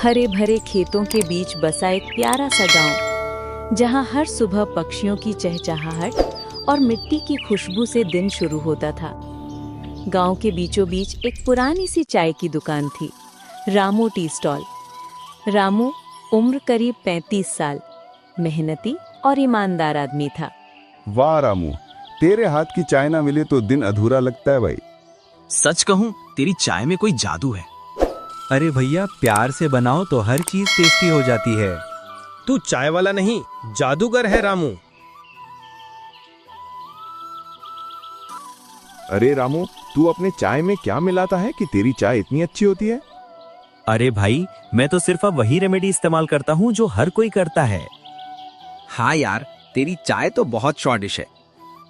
हरे भरे खेतों के बीच बसा एक प्यारा सा गांव, जहां हर सुबह पक्षियों की चहचहाहट और मिट्टी की खुशबू से दिन शुरू होता था। गांव के बीचों बीच एक पुरानी सी चाय की दुकान थी, रामू टी स्टॉल। रामू उम्र करीब 35 साल, मेहनती और ईमानदार आदमी था। वाह रामू, तेरे हाथ की चाय ना मिले तो दिन अधूरा लगता है भाई। सच कहूं, तेरी चाय में कोई जादू है। अरे भैया, प्यार से बनाओ तो हर चीज टेस्टी हो जाती है। तू चाय वाला नहीं, जादूगर है रामू। अरे रामू, तू अपने चाय में क्या मिलाता है कि तेरी चाय इतनी अच्छी होती है? अरे भाई, मैं तो सिर्फ अब वही रेमेडी इस्तेमाल करता हूँ जो हर कोई करता है। हाँ यार, तेरी चाय तो बहुत स्वादिष्ट है।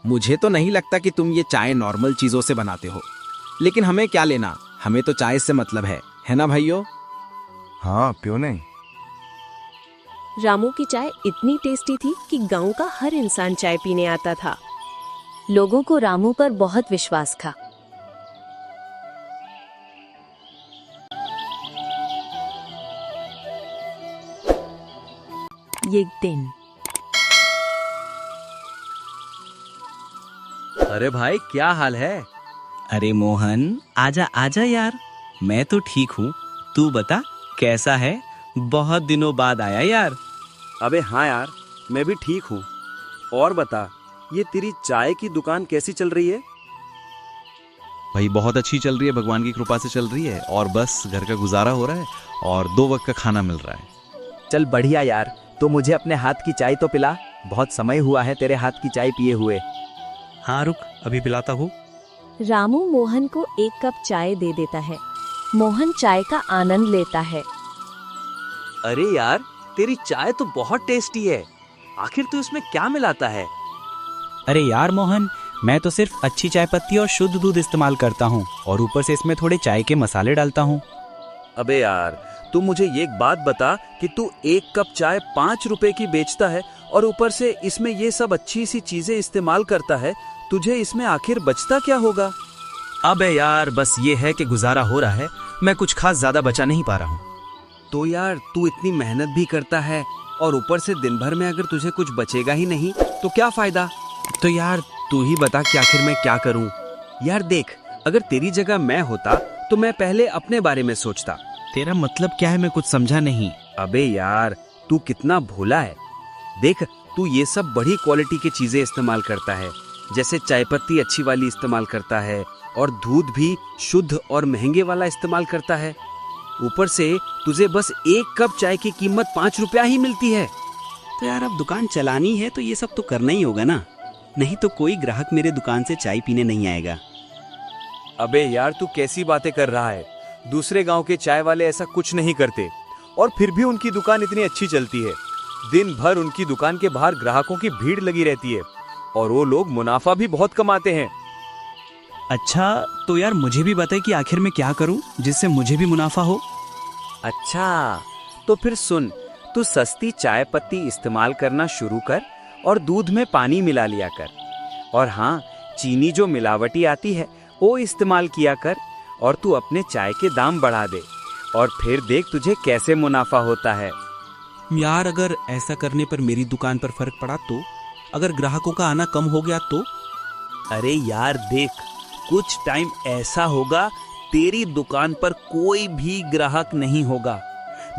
मुझे तो नहीं लगता कि तुम ये चाय नॉर्मल चीजों से बनाते हो, लेकिन हमें क्या लेना, हमें तो चाय से मतलब है ना भाइयों? हाँ, क्यों नहीं। रामू की चाय इतनी टेस्टी थी कि गांव का हर इंसान चाय पीने आता था। लोगों को रामू पर बहुत विश्वास था। एक दिन अरे भाई, क्या हाल है? अरे मोहन, आजा आजा यार। मैं तो ठीक हूँ, तू बता कैसा है? बहुत दिनों बाद आया यार। अबे हाँ यार, मैं भी ठीक हूँ। और बता, ये तेरी चाय की दुकान कैसी चल रही है? भाई बहुत अच्छी चल रही है, भगवान की कृपा से चल रही है। और बस घर का गुजारा हो रहा है और 2 वक्त का खाना मिल रहा है। चल बढ़िया यार, तो मुझे अपने हाथ की चाय तो पिला। बहुत समय हुआ है तेरे हाथ की चाय पिए हुए। हाँ रुक, अभी पिलाता हूँ। रामू मोहन को एक कप चाय दे देता है। मोहन चाय का आनंद लेता है। अरे यार, तेरी चाय तो बहुत टेस्टी है। आखिर तू इसमें क्या मिलाता है? अरे यार मोहन, मैं तो सिर्फ अच्छी चाय पत्ती और शुद्ध दूध इस्तेमाल करता हूँ और ऊपर से इसमें थोड़े चाय के मसाले डालता हूँ। अबे यार, तू मुझे एक बात बता कि तू 1 कप चाय 5 रुपए की बेचता है और ऊपर से इसमें ये सब अच्छी सी चीजें इस्तेमाल करता है। तुझे इसमें आखिर बचता क्या होगा? अबे यार, बस ये है कि गुजारा हो रहा है, मैं कुछ खास ज्यादा बचा नहीं पा रहा हूँ। तो यार, तू इतनी मेहनत भी करता है और ऊपर से दिन भर में अगर तुझे कुछ बचेगा ही नहीं तो क्या फायदा? तो यार तू ही बता कि आखिर मैं क्या करूँ। यार देख, अगर तेरी जगह मैं होता तो मैं पहले अपने बारे में सोचता। तेरा मतलब क्या है? मैं कुछ समझा नहीं। अबे यार, तू कितना भोला है। देख, तू ये सब बड़ी क्वालिटी की चीजें इस्तेमाल करता है, जैसे चाय पत्ती अच्छी वाली इस्तेमाल करता है और दूध भी शुद्ध और महंगे वाला इस्तेमाल करता है। ऊपर से तुझे बस 1 कप चाय की कीमत 5 रुपया ही मिलती है। तो यार, अब दुकान चलानी है तो ये सब तो करना ही होगा ना, नहीं तो कोई ग्राहक मेरे दुकान से चाय पीने नहीं आएगा। अबे यार, तू कैसी बातें कर रहा है? दूसरे गांव के चाय वाले ऐसा कुछ नहीं करते और फिर भी उनकी दुकान इतनी अच्छी चलती है। दिन भर उनकी दुकान के बाहर ग्राहकों की भीड़ लगी रहती है और वो लोग मुनाफा भी बहुत कमाते हैं। अच्छा, तो यार मुझे भी बताए कि आखिर मैं क्या करूँ जिससे मुझे भी मुनाफा हो। अच्छा, तो फिर सुन, तू सस्ती चाय पत्ती इस्तेमाल करना शुरू कर और दूध में पानी मिला लिया कर। और हाँ, चीनी जो मिलावटी आती है वो इस्तेमाल किया कर और तू अपने चाय के दाम बढ़ा दे और फिर देख तुझे कैसे मुनाफा होता है। यार, अगर ऐसा करने पर मेरी दुकान पर फर्क पड़ा तो? अगर ग्राहकों का आना कम हो गया तो? अरे यार देख, कुछ टाइम ऐसा होगा तेरी दुकान पर कोई भी ग्राहक नहीं होगा,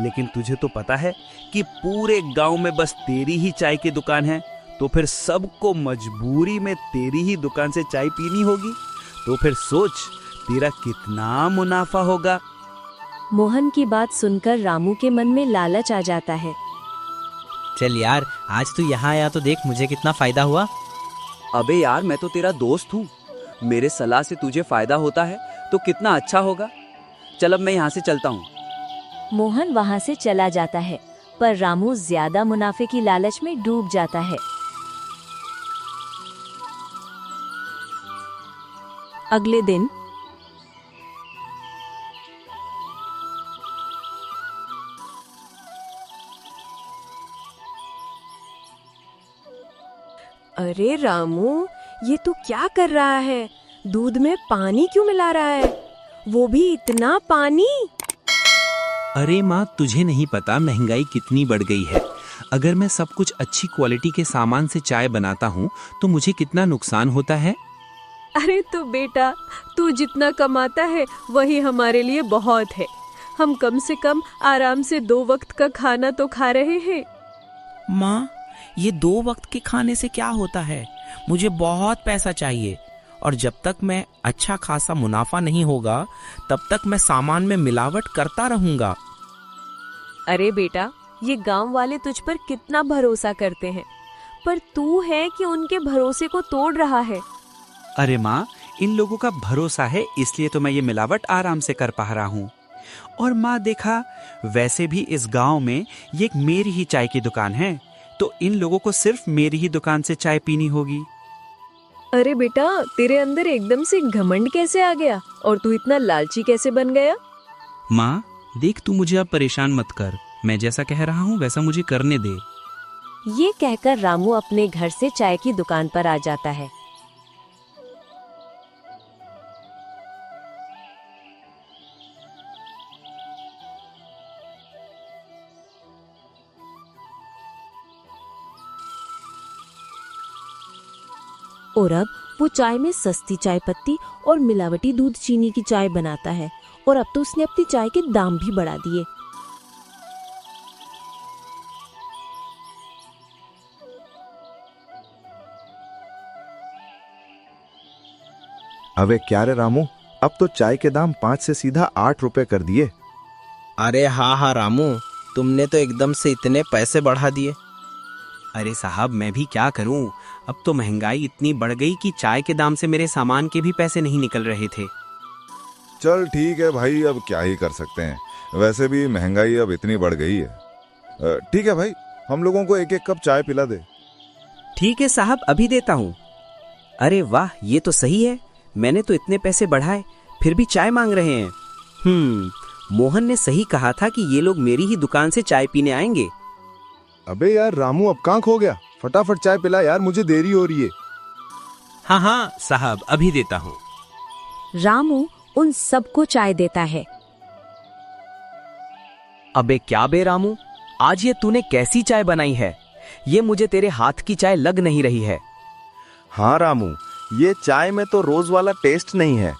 लेकिन तुझे तो पता है कि पूरे गांव में बस तेरी ही चाय की दुकान है, तो फिर सबको मजबूरी में तेरी ही दुकान से चाय पीनी होगी। तो फिर सोच, तेरा कितना मुनाफा होगा। मोहन की बात सुनकर रामू के मन में लालच आ जाता है। चल यार, आज तू यहाँ आया तो देख मुझे कितना फायदा हुआ। अबे यार, मैं तो तेरा दोस्त हूँ, मेरे सलाह से तुझे फायदा होता है तो कितना अच्छा होगा। चल अब मैं यहाँ से चलता हूँ। मोहन वहाँ से चला जाता है, पर रामू ज्यादा मुनाफे की लालच में डूब जाता है। अगले दिन अरे रामू, ये तू क्या कर रहा है? दूध में पानी क्यों मिला रहा है? वो भी इतना पानी? अरे माँ, तुझे नहीं पता महंगाई कितनी बढ़ गई है। अगर मैं सब कुछ अच्छी क्वालिटी के सामान से चाय बनाता हूँ तो मुझे कितना नुकसान होता है। अरे तो बेटा, तू जितना कमाता है वही हमारे लिए बहुत है। हम कम से कम आराम से 2 वक्त का खाना तो खा रहे हैं। माँ, ये 2 वक्त के खाने से क्या होता है? मुझे बहुत पैसा चाहिए, और जब तक मैं अच्छा खासा मुनाफा नहीं होगा तब तक मैं सामान में मिलावट करता रहूंगा। अरे बेटा, ये गांव वाले तुझ पर कितना भरोसा करते हैं, पर तू है कि उनके भरोसे को तोड़ रहा है। अरे माँ, इन लोगों का भरोसा है इसलिए तो मैं ये मिलावट आराम से कर पा रहा हूँ। और माँ देखा, वैसे भी इस गांव में ये एक मेरी ही चाय की दुकान है, तो इन लोगों को सिर्फ मेरी ही दुकान से चाय पीनी होगी। अरे बेटा, तेरे अंदर एकदम से घमंड कैसे आ गया और तू इतना लालची कैसे बन गया? माँ देख, तू मुझे अब परेशान मत कर। मैं जैसा कह रहा हूँ वैसा मुझे करने दे। ये कहकर रामू अपने घर से चाय की दुकान पर आ जाता है। और अब वो चाय में सस्ती चाय पत्ती और मिलावटी दूध चीनी की चाय बनाता है, और अब तो उसने अपनी चाय के दाम भी बढ़ा दिए। अबे क्या रे रामू, अब तो चाय के दाम 5 से सीधा 8 रुपए कर दिए। अरे हाँ रामू, तुमने तो एकदम से इतने पैसे बढ़ा दिए। अरे साहब, मैं भी क्या करूं, अब तो महंगाई इतनी बढ़ गई कि चाय के दाम से मेरे सामान के भी पैसे नहीं निकल रहे थे। चल ठीक है भाई, अब क्या ही कर सकते हैं, वैसे भी महंगाई अब इतनी बढ़ गई है। ठीक है भाई, हम लोगों को 1-1 कप चाय पिला दे। ठीक है साहब, अभी देता हूँ। अरे वाह, ये तो सही है। मैंने तो इतने पैसे बढ़ाए, फिर भी चाय मांग रहे हैं। मोहन ने सही कहा था कि ये लोग मेरी ही दुकान से चाय पीने आएंगे। अबे यार रामू, अब कहाँ खो गया? फटाफट चाय पिला यार, मुझे देरी हो रही है। हाँ हाँ साहब, अभी देता हूँ। रामू उन सबको चाय देता है। अबे क्या बे रामू, आज ये तूने कैसी चाय बनाई है? ये मुझे तेरे हाथ की चाय लग नहीं रही है। हाँ रामू, ये चाय में तो रोज वाला टेस्ट नहीं है।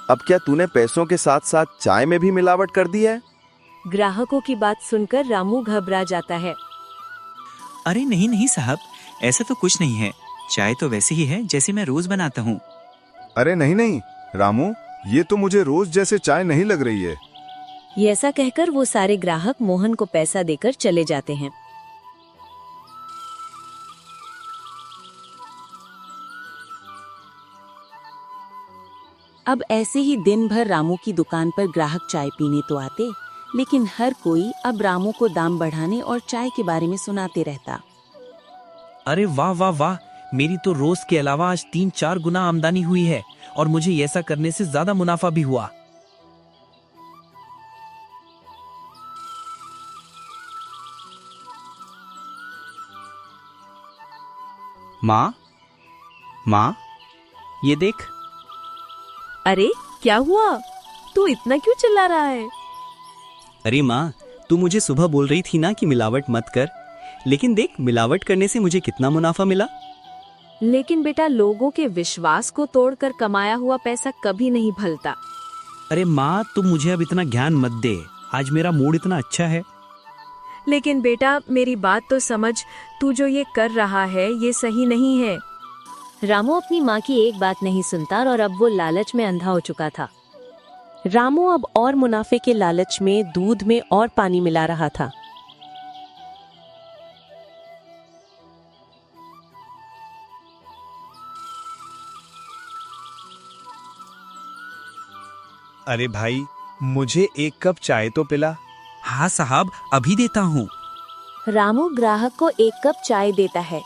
अब क्या तूने पैसों के साथ साथ चाय में भी मिलावट कर दी है? ग्राहकों की बात सुनकर रामू घबरा जाता है। अरे नहीं नहीं साहब, ऐसा तो कुछ नहीं है। चाय तो वैसे ही है जैसे मैं रोज बनाता हूँ। अरे नहीं नहीं रामू, ये तो मुझे रोज जैसे चाय नहीं लग रही है। ये ऐसा कहकर वो सारे ग्राहक मोहन को पैसा देकर चले जाते हैं। अब ऐसे ही दिन भर रामू की दुकान पर ग्राहक चाय पीने तो आते, लेकिन हर कोई अब रामू को दाम बढ़ाने और चाय के बारे में सुनाते रहता। अरे वाह वाह वाह, मेरी तो रोज के अलावा आज 3-4 गुना आमदनी हुई है, और मुझे ऐसा करने से ज्यादा मुनाफा भी हुआ। माँ माँ, ये देख। अरे क्या हुआ? तू इतना क्यों चिल्ला रहा है? अरे माँ, तू मुझे सुबह बोल रही थी ना कि मिलावट मत कर, लेकिन देख मिलावट करने से मुझे कितना मुनाफा मिला। लेकिन बेटा, लोगों के विश्वास को तोड़कर कमाया हुआ पैसा कभी नहीं भलता। अरे माँ, तुम मुझे अब इतना ज्ञान मत दे, आज मेरा मूड इतना अच्छा है। लेकिन बेटा, मेरी बात तो समझ, तू जो ये कर रहा है ये सही नहीं है। रामू अपनी माँ की एक बात नहीं सुनता और अब वो लालच में अंधा हो चुका था। रामू अब और मुनाफे के लालच में दूध में और पानी मिला रहा था। अरे भाई, मुझे 1 कप चाय तो पिला। हाँ साहब, अभी देता हूँ। रामू ग्राहक को 1 कप चाय देता है।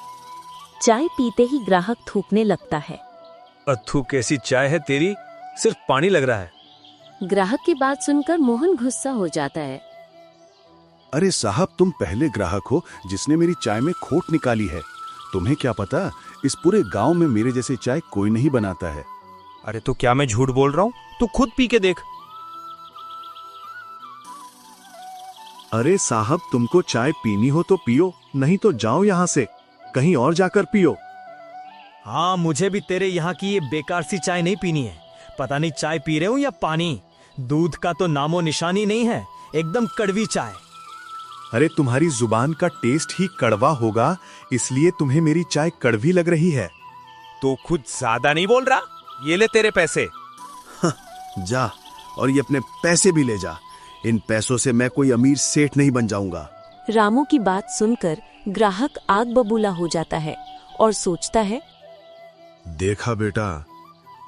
चाय पीते ही ग्राहक थूकने लगता है। अथू कैसी चाय है तेरी, सिर्फ पानी लग रहा है। ग्राहक की बात सुनकर मोहन गुस्सा हो जाता है। अरे साहब, तुम पहले ग्राहक हो जिसने मेरी चाय में खोट निकाली है। तुम्हें क्या पता, इस पूरे गांव में मेरे जैसे चाय कोई नहीं बनाता है। अरे तो क्या मैं झूठ बोल रहा हूँ? तू खुद पी के देख। अरे साहब, तुमको चाय पीनी हो तो पियो, नहीं तो जाओ यहाँ से, कहीं और जाकर पियो। हाँ, मुझे भी तेरे यहाँ की ये बेकार सी चाय नहीं पीनी है। पता नहीं चाय पी रहे हूँ या पानी। दूध का तो नामो निशानी नहीं है, एकदम कड़वी चाय। अरे तुम्हारी जुबान का टेस्ट ही कड़वा होगा, इसलिए तुम्हें मेरी चाय कड़वी लग रही है। तो खुद ज्यादा नहीं बोल रहा? ये ले तेरे पैसे। जा, और ये अपने पैसे भी ले जा। इन पैसों से मैं कोई अमीर सेठ नहीं बन जाऊंगा। रामू की बात सुनकर ग्राहक आग बबूला हो जाता है और सोचता है, देखा बेटा,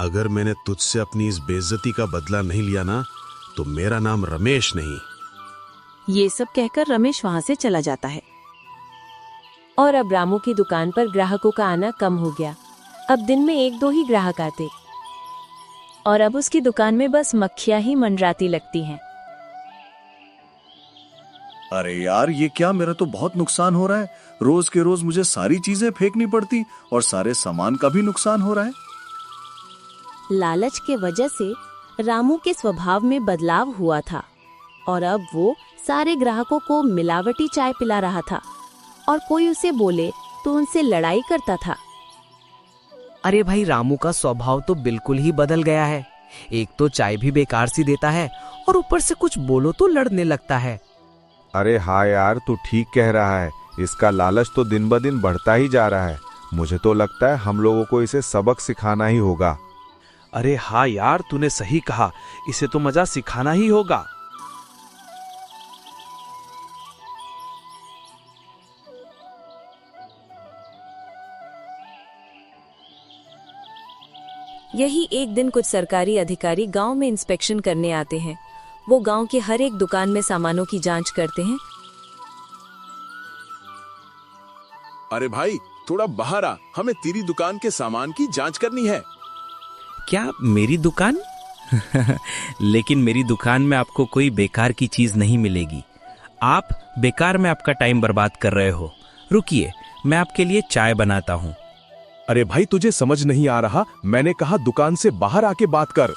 अगर मैंने तुझसे अपनी इस बेइज्जती का बदला नहीं लिया ना, तो मेरा नाम रमेश नहीं। ये सब कहकर रमेश वहां से चला जाता है। और अब रामू की दुकान पर ग्राहकों का आना कम हो गया। अब दिन में 1-2 ही ग्राहक आते और अब उसकी दुकान में बस मक्खियां ही मंडराती लगती हैं। अरे यार, ये क्या, मेरा तो बहुत नुकसान हो रहा है। रोज के रोज मुझे सारी चीजें फेंकनी पड़ती और सारे सामान का भी नुकसान हो रहा है। लालच के वजह से रामू के स्वभाव में बदलाव हुआ था और अब वो सारे ग्राहकों को मिलावटी चाय पिला रहा था और कोई उसे बोले तो उनसे लड़ाई करता था। अरे भाई, रामू का स्वभाव तो बिल्कुल ही बदल गया है। एक तो चाय भी बेकार सी देता है और ऊपर से कुछ बोलो तो लड़ने लगता है। अरे हाँ यार, तू ठीक कह रहा है। इसका लालच तो दिन ब दिन बढ़ता ही जा रहा है। मुझे तो लगता है हम लोगों को इसे सबक सिखाना ही होगा। अरे हाँ यार, तूने सही कहा, इसे तो मजा सिखाना ही होगा। यही एक दिन कुछ सरकारी अधिकारी गांव में इंस्पेक्शन करने आते हैं। वो गांव के हर एक दुकान में सामानों की जांच करते हैं। अरे भाई, थोड़ा बाहर आ, हमें तेरी दुकान के सामान की जांच करनी है। क्या मेरी दुकान? लेकिन मेरी दुकान में आपको कोई बेकार की चीज नहीं मिलेगी। आप बेकार में आपका टाइम बर्बाद कर रहे हो। रुकिए, मैं आपके लिए चाय बनाता हूँ। अरे भाई, तुझे समझ नहीं आ रहा? मैंने कहा दुकान से बाहर आके बात कर।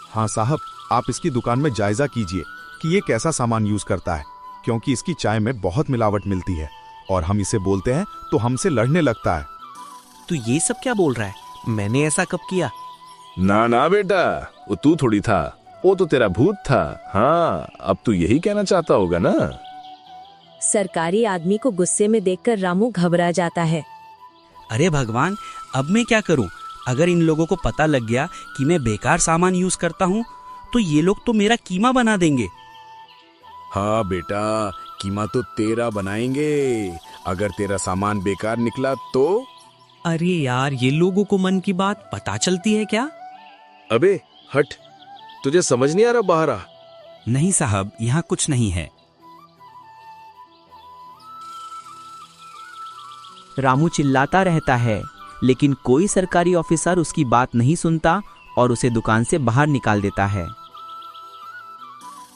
हाँ साहब, आप इसकी दुकान में जायजा कीजिए कि ये कैसा सामान यूज करता है, क्योंकि इसकी चाय में बहुत मिलावट मिलती है और हम इसे बोलते हैं तो हमसे लड़ने लगता है। तू ये सब क्या बोल रहा है? मैंने ऐसा कब किया? ना ना बेटा, वो तू थोड़ी था, वो तो तेरा भूत था। हाँ, अब तू यही कहना चाहता होगा ना? सरकारी आदमी को गुस्से में देखकर रामू घबरा जाता है। अरे भगवान, अब मैं क्या करूं? अगर इन लोगों को पता लग गया कि मैं बेकार सामान यूज करता हूं, तो ये लोग तो मेरा कीमा बना देंगे। हाँ बेटा, कीमा तो तेरा बनाएंगे। अगर तेरा सामान बेकार निकला तो? अरे यार, ये लोगों को मन की बात पता चलती है क्या? अबे हट, तुझे समझ नहीं आ रहा? बाहर आ। नहीं साहब, यहाँ कुछ नहीं है। रामू चिल्लाता रहता है, लेकिन कोई सरकारी ऑफिसर उसकी बात नहीं सुनता और उसे दुकान से बाहर निकाल देता है।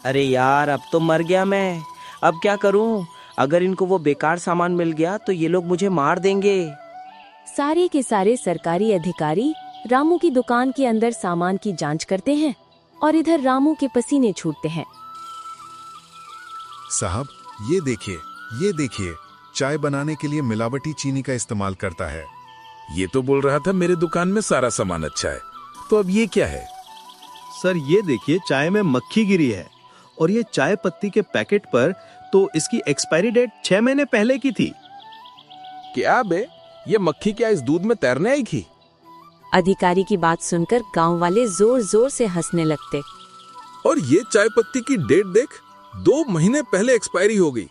अरे यार, अब तो मर गया मैं। अब क्या करूं? अगर इनको वो बेकार सामान मिल गया तो ये लोग मुझे मार देंगे। सारे के सारे सरकारी अधिकारी रामू की दुकान के अंदर सामान की जांच करते हैं और इधर रामू के पसीने छूटते हैं। साहब, ये देखिए, चाय बनाने के लिए मिलावटी चीनी का इस्तेमाल करता है। ये तो बोल रहा था मेरे दुकान में सारा सामान अच्छा है, तो अब ये क्या है? सर, ये देखिए, चाय में मक्खी गिरी है और ये चाय पत्ती के पैकेट पर तो इसकी एक्सपायरी डेट 6 महीने पहले की थी। क्या बे, ये मक्खी क्या इस दूध में तैरने आई थी? अधिकारी की बात सुनकर गांव वाले जोर जोर से हंसने लगते। और ये चाय पत्ती की डेट देख, 2 महीने पहले एक्सपायरी हो गई।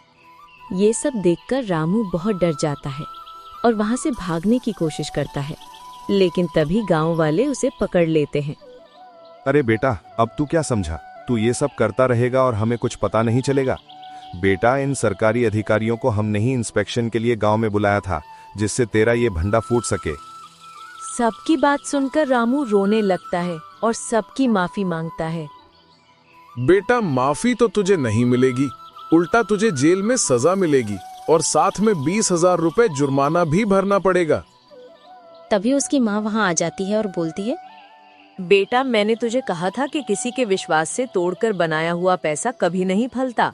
ये सब देखकर रामू बहुत डर जाता है और वहां से भागने की कोशिश करता है, लेकिन तभी गांव वाले उसे पकड़ लेते हैं। अरे बेटा, अब तू क्या समझा? तू ये सब करता रहेगा और हमें कुछ पता नहीं चलेगा? बेटा, इन सरकारी अधिकारियों को हमने ही इंस्पेक्शन के लिए गांव में बुलाया था, जिससे तेरा ये भंडा फूट सके। सबकी बात सुनकर रामू रोने लगता है और सबकी माफी मांगता है। बेटा, माफी तो तुझे नहीं मिलेगी, उल्टा तुझे जेल में सजा मिलेगी और साथ में 20,000 रुपए जुर्माना भी भरना पड़ेगा। तभी उसकी माँ वहाँ आ जाती है और बोलती है, बेटा, मैंने तुझे कहा था कि किसी के विश्वास से तोड़कर बनाया हुआ पैसा कभी नहीं फलता,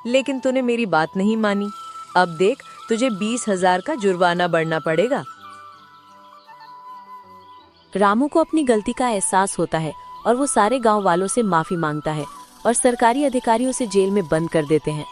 लेकिन तूने मेरी बात नहीं मानी। अब देख, तुझे 20,000 का जुर्माना भरना पड़ेगा। रामू को अपनी गलती का एहसास होता है और वो सारे गांव वालों से माफी मांगता है और सरकारी अधिकारियों से जेल में बंद कर देते हैं।